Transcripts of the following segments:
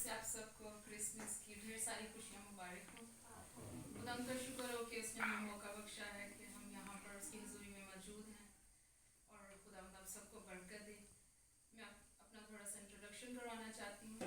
से आप सबको क्रिसमस की ढेर सारी खुशियाँ मुबारक हो। खुदा का शुक्र हो कि उसने हमें मौका बख्शा है कि हम यहाँ पर उसकी हुजूरी में मौजूद हैं और खुदा आप सबको बरकत दे। मैं अपना थोड़ा सा इंट्रोडक्शन करवाना चाहती हूँ।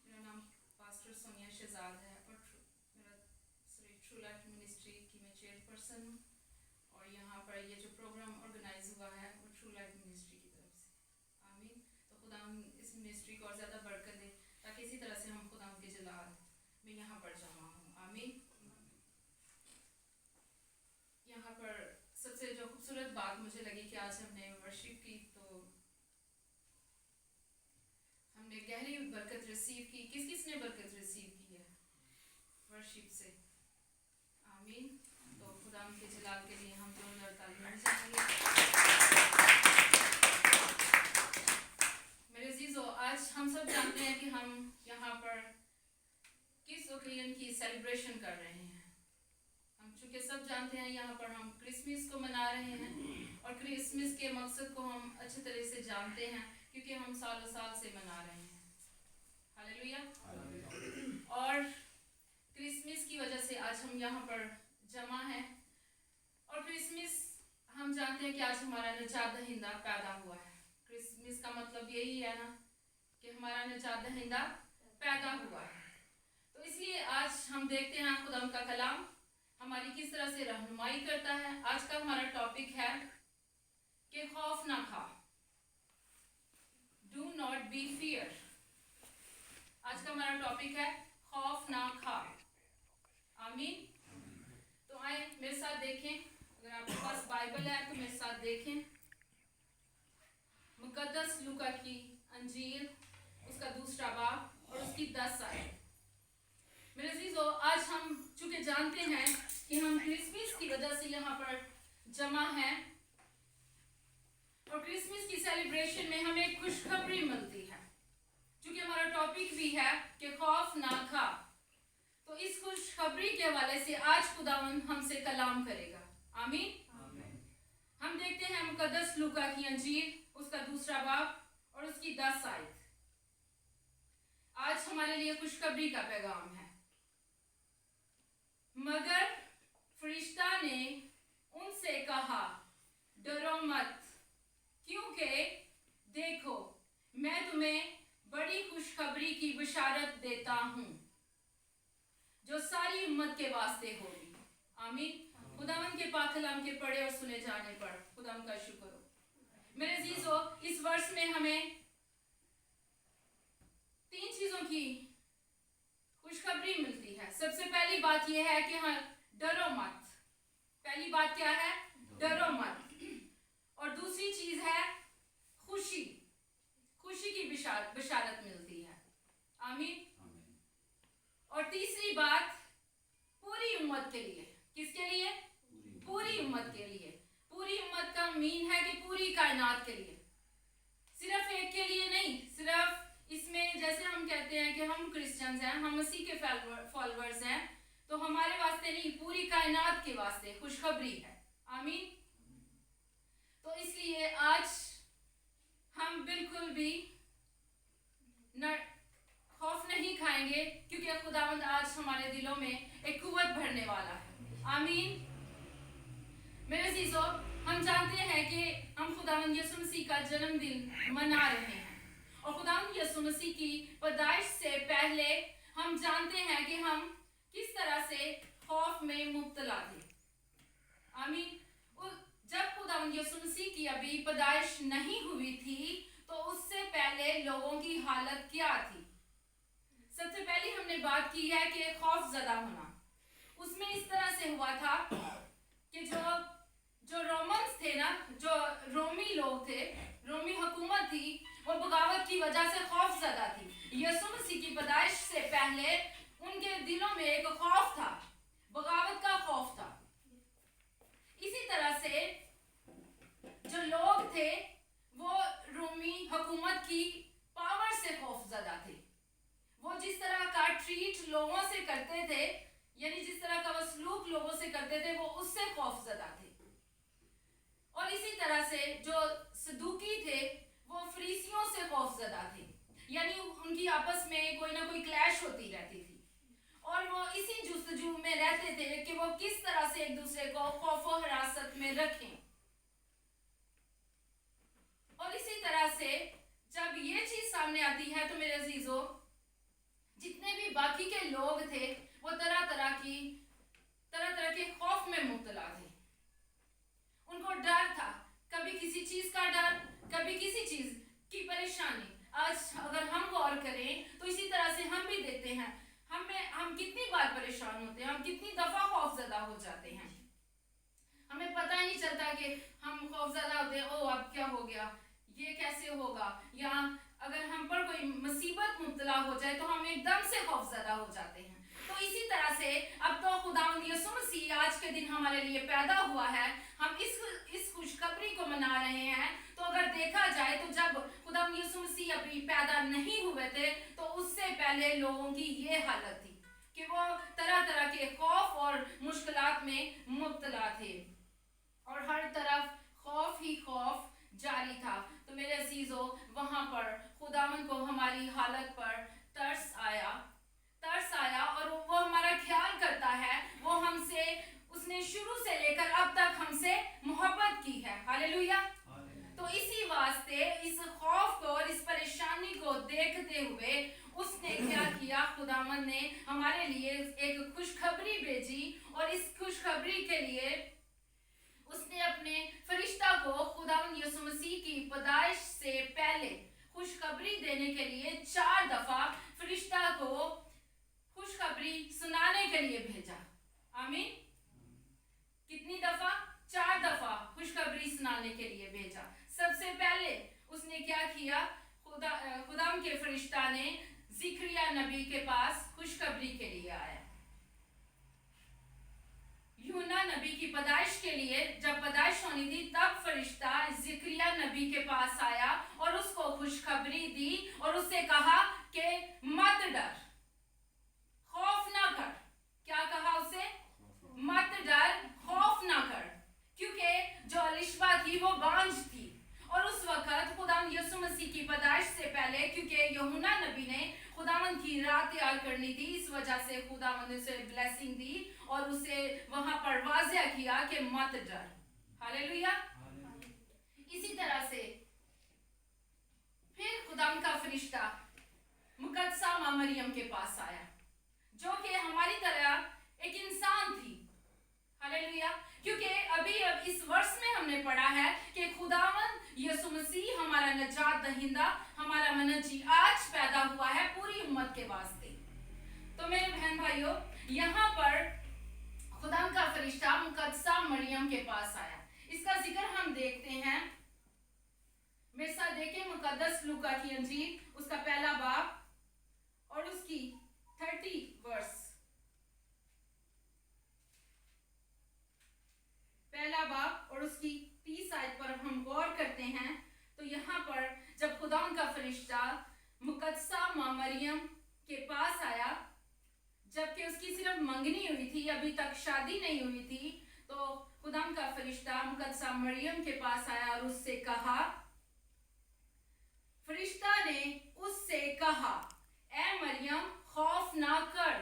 मेरा नाम पास्टर सोनिया शहजाद है और मेरा ट्रू लाइफ मिनिस्ट्री की मैं चेयरपर्सन हूँ और यहाँ पर ये जो प्रोग्राम ऑर्गेनाइज हुआ है वो ट्रू लाइफ मिनिस्ट्री की तरफ से। आमीन। तो खुदा इस मिनिस्ट्री को और ज़्यादा बरकत दे ताकि इसी तरह से हम खुदा के जलाल में यहाँ पर जमा हूँ। आमीन। यहाँ पर सबसे जो खूबसूरत बात मुझे लगी कि आज हमने वर्शिप की तो हमने गहरी बरकत रिसीव की। किस किस ने बरकत रिसीव की है वर्शिप से? आमीन। तो खुदा के जलाल के लिए हम जोरदार तालियां बजाएंगे। मेरे अजीजों, आज हम सब जानते हैं कि हम यहाँ पर किस ओकेजन की सेलिब्रेशन कर रहे हैं। हम चूँकि सब जानते हैं यहाँ पर हम क्रिसमस को मना रहे हैं और क्रिसमस के मकसद को हम अच्छी तरह से जानते हैं क्योंकि हम सालों साल से मना रहे हैं। हालेलुया। और क्रिसमस की वजह से आज हम यहाँ पर जमा हैं और क्रिसमस हम जानते हैं कि आज हमारा निजात दहिंदा पैदा हुआ है। क्रिसमस का मतलब यही है ना कि हमारा निजात दहिंदा पैदा हुआ है। तो इसलिए आज हम देखते हैं खुदा का कलाम हमारी किस तरह से रहनुमाई करता है। आज का हमारा टॉपिक है कि खौफ ना खा, डू नॉट बी फियर। आज का हमारा टॉपिक है खौफ ना खा। आमीन। तो आए मेरे साथ देखें, अगर आपके पास बाइबल है तो मेरे साथ देखें मुकद्दस लूका की अंजील उसका 2 बाब और उसकी 10 आयत। मेरे अजीजों, आज हम चूँकि जानते हैं कि हम क्रिसमस की वजह से यहाँ पर जमा हैं और क्रिसमस की सेलिब्रेशन में हमें एक खुशखबरी मिलती है। चूँकि हमारा टॉपिक भी है कि खौफ ना खा, तो इस खुशखबरी के हवाले से आज खुदावंद हमसे कलाम करेगा। आमीन। हम देखते हैं मुकद्दस लूका की अंजील उसका 2 बाब और उसकी 10 आयत। आज हमारे लिए खुशखबरी का पैगाम है। मगर फरिश्ता ने उनसे कहा, डरो मत, क्योंकि देखो मैं तुम्हें बड़ी खुशखबरी की बशारत देता हूँ जो सारी उम्मत के वास्ते होगी। आमीन। खुदावन के पाक कलाम के पढ़े और सुने जाने पर खुदावन का शुक्र हो। मेरे अजीजों, इस वर्ष में हमें 3 चीजों की खुशखबरी मिलती है। सबसे पहली बात यह है कि हाँ, डरो मत। पहली बात क्या है? डरो मत। और दूसरी चीज है खुशी, खुशी की बशारत मिलती है। आमीन। और तीसरी बात पूरी उम्मत के लिए। किसके लिए? पूरी उम्मत के लिए। पूरी उम्मत का मीन है कि पूरी कायनात के लिए, सिर्फ एक के लिए नहीं। सिर्फ इसमें जैसे हम कहते हैं कि हम क्रिश्चियंस हैं, हम मसीह के फॉलोअर्स हैं, तो हमारे वास्ते नहीं, पूरी कायनात के वास्ते खुशखबरी है। आमीन। तो इसलिए आज हम बिल्कुल भी खौफ नहीं खाएंगे क्योंकि खुदावंद आज हमारे दिलों में एक कुव्वत भरने वाला है। आमीन। मेरे अजीजों, हम जानते हैं कि हम खुदावंद यीशु मसीह का जन्मदिन मना रहे हैं और खुदावंद यीशु मसीह की पैदाइश से पहले हम जानते हैं कि हम किस तरह से खौफ में मुब्तला थे। आमीन। जब खुदावंद यीशु मसीह की अभी पैदाइश नहीं हुई थी तो उससे पहले लोगों की हालत क्या थी? सबसे पहले हमने बात की है कि खौफ ज़दा होना। उसमें इस तरह से हुआ था कि जो रोमन्स थे ना, जो रोमी लोग थे, रोमी हुकूमत थी, वो बगावत की वजह से खौफ ज़दा थी। यीशु मसीह की पैदाइश से पहले उनके दिलों में एक खौफ था, बगावत का खौफ था। इसी तरह से जो लोग थे वो रोमी हुकूमत की पावर से खौफ ज़दा थे। वो जिस तरह का ट्रीट लोगों से करते थे, यानी जिस तरह का वो सलूक लोगों से करते थे, वो उससे खौफ ज़दा थे। और इसी तरह से जो सदूकी थे वो फरीसियों से खौफ ज़दा थे, यानी उनकी आपस में कोई ना कोई क्लैश होती रहती थी और वो इसी जुस्तजू में रहते थे कि वो किस तरह से एक दूसरे को खौफ और हिरासत में रखें। और इसी तरह से जब ये चीज सामने आती है तो मेरे अजीजों, जितने भी बाकी के लोग थे वो तरह तरह के खौफ में मुब्तला थे। उनको डर था, कभी किसी चीज का डर, कभी किसी चीज की परेशानी। आज अगर हम गौर करें तो इसी तरह से हम भी देखते हैं, हम कितनी बार परेशान होते हैं, हम कितनी दफा खौफजदा हो जाते हैं। हमें पता ही नहीं चलता कि हम खौफजदा होते हैं, ओ अब क्या हो गया, ये कैसे होगा, या अगर हम पर कोई मुसीबत मुब्तला हो जाए तो हम एकदम से खौफजदा हो जाते हैं। तो इसी तरह से अब तो खुदावंद यीशु मसीह आज के दिन हमारे लिए पैदा हुआ है, हम इस खुशखबरी को मना रहे हैं। तो अगर देखा जाए तो जब खुदावंद यीशु मसीह अभी पैदा नहीं हुए थे तो उससे पहले लोगों की ये हालत थी कि वो तरह तरह के खौफ और मुश्किलात में मुब्तला थे और हर तरफ खौफ ही खौफ जारी था। तो मेरे अजीजों, वहां पर खुदावंद को हमारी हालत पर तरस आया और वो हमारा ख्याल करता है। वो हमसे, उसने शुरू से लेकर अब तक हमसे मोहब्बत की है। हालेलुया। तो इसी वास्ते इस खौफ को और इस परेशानी को देखते हुए उसने क्या किया, खुदावंद ने हमारे लिए एक खुशखबरी भेजी और इस खुशखबरी के लिए उसने अपने फरिश्ता को खुदावंद यीशु मसीह की पैदाइश से पहले खुशखबरी देने के लिए 4 दफा फरिश्ता को खुशखबरी सुनाने के लिए भेजा। आमीन। कितनी दफा? 4 दफा खुशखबरी सुनाने के लिए भेजा। सबसे पहले उसने क्या किया, खुदाम के फरिश्ता ने जिक्रिया नबी के पास खुशखबरी के लिए आया। यूहन्ना नबी की पैदाइश के लिए जब पैदाइश होनी थी तब फरिश्ता जिक्रिया नबी के पास आया और उसको खुशखबरी दी और उससे कहा कि मत डर, खौफ ना कर। क्या कहा उसे? मत डर, खौफ ना कर, क्योंकि जो अलिशबा थी वो बांझ थी और उस वक्त खुदावंद यीशु मसीह की पैदाइश से पहले, क्योंकि यूहन्ना नबी ने खुदावंद की राह तैयार करनी थी, इस वजह से खुदावंद उसे ब्लेसिंग दी और उसे वहां पर वाज़िया किया कि मत डर। हालेलुया। इसी तरह से फिर खुदावंद का फरिश्ता मुकद्दसा मां मरियम के पास आया, जो कि हमारी तरह एक इंसान थी। हालेलुया। क्योंकि अभी अब इस वर्ष में हमने पढ़ा है कि खुदावंद यीशु मसीह हमारा नजात दहिंदा, हमारा मनजी आज पैदा हुआ है पूरी उम्मत के वास्ते। तो मेरे बहन भाइयों, यहाँ पर खुदावंद का फरिश्ता मुकद्दसा मरियम के पास आया। इसका जिक्र हम देखते हैं, मेरे साथ देखें मुकद्दस लूका की अंजील, उसका 1 बाब और उसकी 30 वर्स। 1 बाब और उसकी 30 आयत पर हम गौर करते हैं तो यहाँ पर जब खुदावंद का फरिश्ता मुकद्दसा मां मरियम के पास आया, जबकि उसकी सिर्फ मंगनी हुई थी, अभी तक शादी नहीं हुई थी, तो खुदावंद का फरिश्ता मुकद्दसा मरियम के पास आया और उससे कहा, फरिश्ता ने उससे कहा, ए मरियम खौफ ना कर,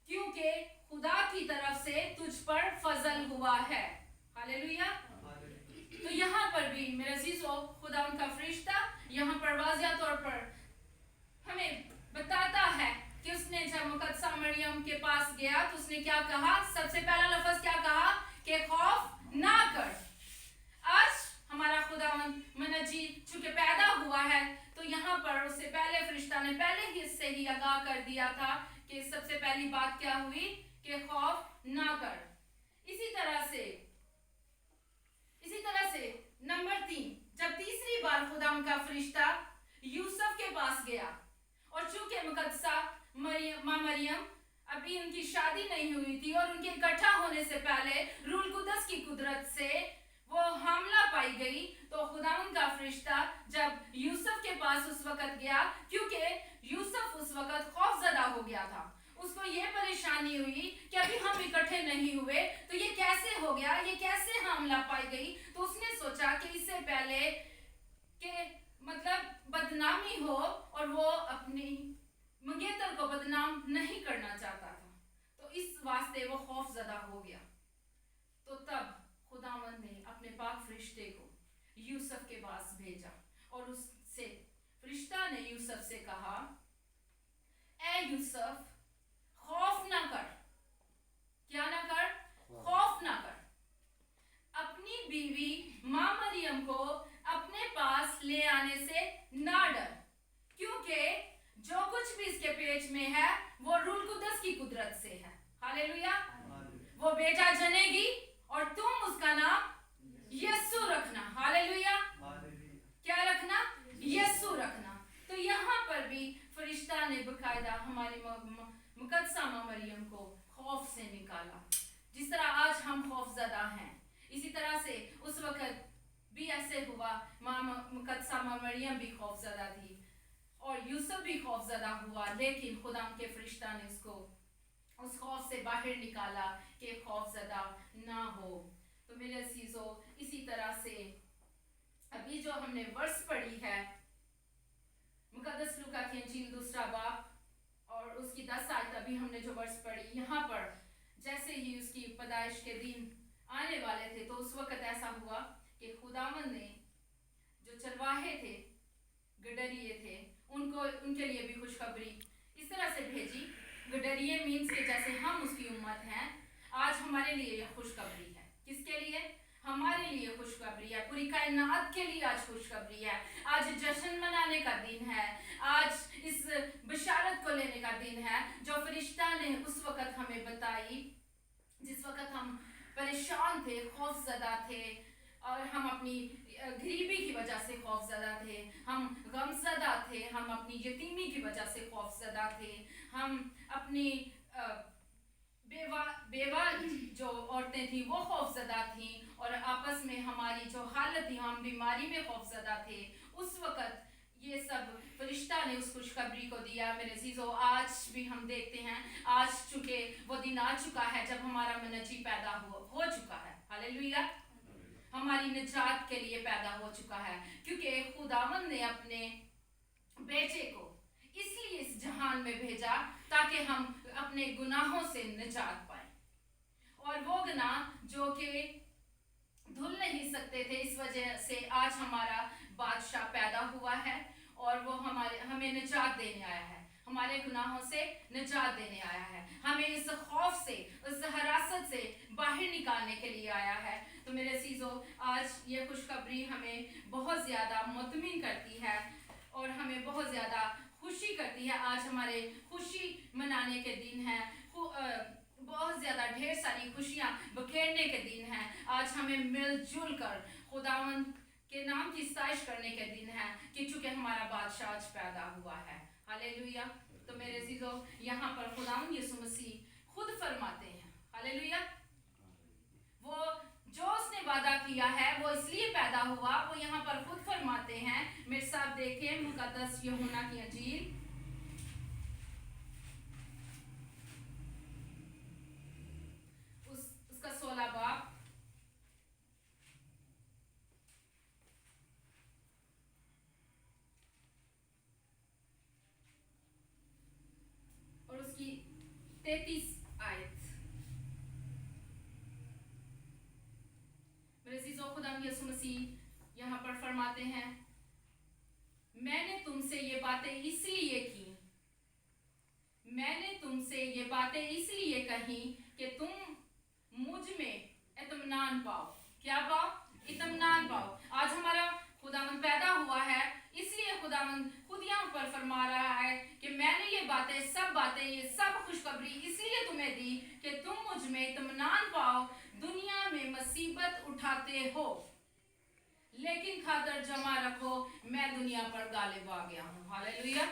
क्योंकि खुदा की तरफ से तुझ पर फजल हुआ है। हालेलुया। तो यहाँ पर भी मेरे अजीजों, खुदावंद का फरिश्ता यहाँ पर वाज़िया तौर पर हमें बताता है कि उसने जब मुकद्दसा मरियम के पास गया तो उसने क्या कहा, सबसे पहला लफ्ज क्या कहा कि खौफ ना कर। आज हमारा खुदावंद मनजी चूंकि पैदा हुआ है तो यहाँ पर उससे पहले फरिश्ता ने पहले ही इससे ही आगाह कर दिया था कि सबसे पहली बात क्या हुई कि खौफ ना कर। इसी तरह से नंबर 3, जब तीसरी बार खुदावंद का फरिश्ता यूसुफ के पास गया और चूंकि मुकद्दसा मां मरियम अभी उनकी शादी नहीं हुई थी और उनके इकट्ठा होने से पहले रूल कुदस की कुदरत से वो हामला पाई गई, तो खुदावंद का फरिश्ता जब यूसुफ के पास उस वक्त गया, क्योंकि यूसुफ उस वक्त खौफजदा हो गया था, उसको ये परेशानी हुई कि अभी हम इकट्ठे नहीं हुए तो ये कैसे हो गया, ये कैसे हामला पाई गई। तो उसने सोचा कि इससे पहले कि मतलब बदनामी हो और वो मंगेतर को बदनाम नहीं करना चाहता था, तो इस वास्ते वो खौफ ज़दा हो गया। तो तब खुदावंद ने अपने पाक फरिश्ते को यूसुफ के पास भेजा और उससे फरिश्ता ने यूसुफ से कहा, ए यूसुफ, खौफ ना कर। क्या ना कर? खौफ ना कर। अपनी बीवी मां मरियम को अपने पास ले आने से ना डर, क्योंकि जो कुछ भी इसके पेट में है वो रूल कुदस की कुदरत से है। हालेलुया। वो बेटा जनेगी और तुम उसका नाम यीशु रखना। हालेलुया। क्या रखना? यीशु रखना। तो यहाँ पर भी फरिश्ता ने बकायदा हमारी मुकद्दसा मां मरियम को खौफ से निकाला। जिस तरह आज हम खौफजदा हैं, इसी तरह से उस वक्त भी ऐसे हुआ। मुकद्दसा मां मरियम भी खौफजदा थी और यूसुफ भी खौफजदा हुआ, लेकिन खुदा के फरिश्ता ने उसको उस खौफ से बाहर निकाला कि खौफजदा ना हो। तो मेरे अजीजों, इसी तरह से अभी जो हमने वर्ष पढ़ी है मुकद्दस लूका की इंजील 2 बाब और उसकी 10 आयत, अभी हमने जो वर्ष पढ़ी, यहाँ पर जैसे ही उसकी पैदाइश के दिन आने वाले थे तो उस वक्त ऐसा हुआ कि खुदावंद ने जो चरवाहे थे, गडरिये थे, उनके लिए भी खुशखबरी इस तरह से भेजी। गडरिये मीन्स के जैसे हम उसकी उम्मत हैं, आज हमारे लिए यह खुशखबरी है। किसके लिए? हमारे लिए खुशखबरी है। पूरी कायनात के लिए आज खुशखबरी है। आज जश्न मनाने का दिन है। आज इस बशारत को लेने का दिन है जो फरिश्ता ने उस वक्त हमें बताई, जिस वक्त हम परेशान थे, खौफजदा थे और हम अपनी गरीबी की वजह से खौफजदा थे, हम गमजदा थे, हम अपनी यतीमी की वजह से खौफजदा थे, हम अपनी बेवा जो औरतें थी वो खौफजदा थी और आपस में हमारी जो हालत थी, हम बीमारी में खौफजदा थे। उस वक्त ये सब फरिश्ता ने उस खुशखबरी को दिया। मेरे अजीजों, आज भी हम देखते हैं, आज चूंकि वो दिन आ चुका है जब हमारा मनजी पैदा हो चुका है। हालेलुया। हमारी निजात के लिए पैदा हो चुका है, क्योंकि खुदावंद ने अपने बेटे को इसलिए इस जहान में भेजा ताकि हम अपने गुनाहों से निजात पाए। और वो गुनाह जो कि धुल नहीं सकते थे, इस वजह से आज हमारा बादशाह पैदा हुआ है और वो हमें निजात देने आया है, हमारे गुनाहों से निजात देने आया है, हमें इस खौफ से, इस हरासत से बाहर निकालने के लिए आया है। तो मेरे अजीजों, आज ये खुशखबरी हमें बहुत ज़्यादा मुतमिन करती है और हमें बहुत ज़्यादा खुशी करती है। आज हमारे खुशी मनाने के दिन है, बहुत ज़्यादा ढेर सारी खुशियाँ बखेरने के दिन है। आज हमें मिलजुल कर खुदावंद के नाम की सताइश करने के दिन है कि चूँकि हमारा बादशाह आज पैदा हुआ है। हालेलुया। तो मेरे अजीजों, यहाँ पर खुदावंद यीशु मसीह खुद फरमाते हैं, हालेलुया, वो जो उसने वादा किया है वो इसलिए पैदा हुआ। वो यहाँ पर खुद फरमाते हैं, मेरे साथ देखें मुकद्दस यूहन्ना की इंजील उसका 16 बाब और उसकी 33 आयत। मेरे अजीजों, खुदा यीशु मसीह यहाँ पर फरमाते हैं, मैंने तुमसे ये बातें इसलिए की, मैंने तुमसे ये बातें इसलिए कही कि तुम मुझ में इत्मीनान पाओ। क्या पाओ? इत्मीनान पाओ। आज हमारा खुदावंद पैदा हुआ है, इसलिए खुदावंद खुद यहाँ पर फरमा रहा है कि मैंने ये बातें, ये सब खुशखबरी इसलिए तुम्हें दी कि तुम मुझ में इत्मीनान पाओ। दुनिया में मुसीबत उठाते हो, लेकिन खातर जमा रखो, मैं दुनिया पर गालिब आ गया हूँ। हालेलुया।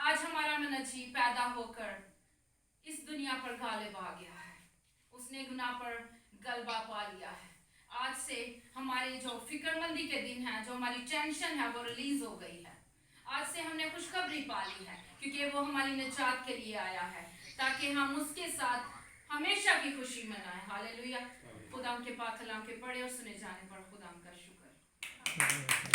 आज हमारा मनजी पैदा होकर इस दुनिया पर गालिब आ गया है, उसने गुनाह पर गलबा पा लिया है। आज से हमारी जो फिक्रमंदी के दिन है, जो हमारी टेंशन है, वो रिलीज हो गई है। आज से हमने खुशखबरी पा ली है, क्योंकि वो हमारी निजात के लिए आया है ताकि हम उसके साथ हमेशा की खुशी मनाएं। हालेलुया। खुदा के पाक कलाम के पढ़े और सुने जाने पर खुदा का शुक्र।